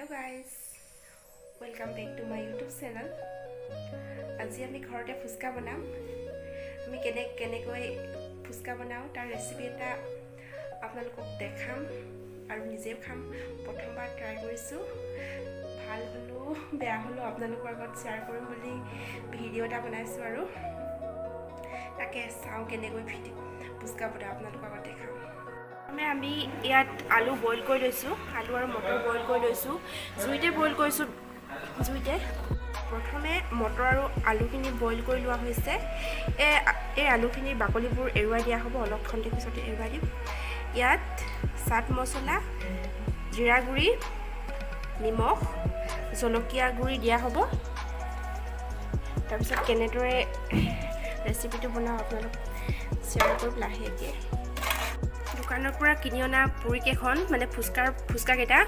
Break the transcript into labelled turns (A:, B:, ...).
A: Hello guys, welcome back to my YouTube channel. আজি আমি ঘৰতে ফুচকা বনাম। আমি কেনেকৈ ফুচকা বনাও তাৰ ৰেচিপি এটা আপোনালোকক দেখাম আৰু নিজেও খাম। প্ৰথমবাৰ ট্ৰাই কৰিছো। ভাল হলো বেয়া হলো আপোনালোকৰ আগত শ্বেয়াৰ কৰিম বুলি ভিডিও এটা বনাইছো আৰু তাকে চাও কেনেকৈ ফুচকা বনাও আপোনালোকৰ আগত দেখাম। আমি ইয়াত আলু বইল কৰি লৈছো, আলু আৰু মটৰ বইল কৰি লৈছো। জুইতে বইল কৰিছো, জুইতে প্ৰথমে মটৰ আৰু আলুখিনি বইল কৰি লোৱা হৈছে। এই আলুখিনিৰ বাকলিবোৰ এৰুৱাই দিয়া হ'ব, অলপ খন্তেক পিছতে এৰুৱাই দিম। ইয়াত চাট মছলা, জিৰা গুড়ি, নিমখ, জলকীয়া গুড়ি দিয়া হ'ব। তাৰপিছত কেনেদৰে ৰেচিপিটো বনাওঁ আপোনালোক শ্বেয়াৰ কৰিম লাহেকৈ। দোকানৰ পৰা কিনি অনা পুৰিকেইখন মানে ফুচকাকেইটা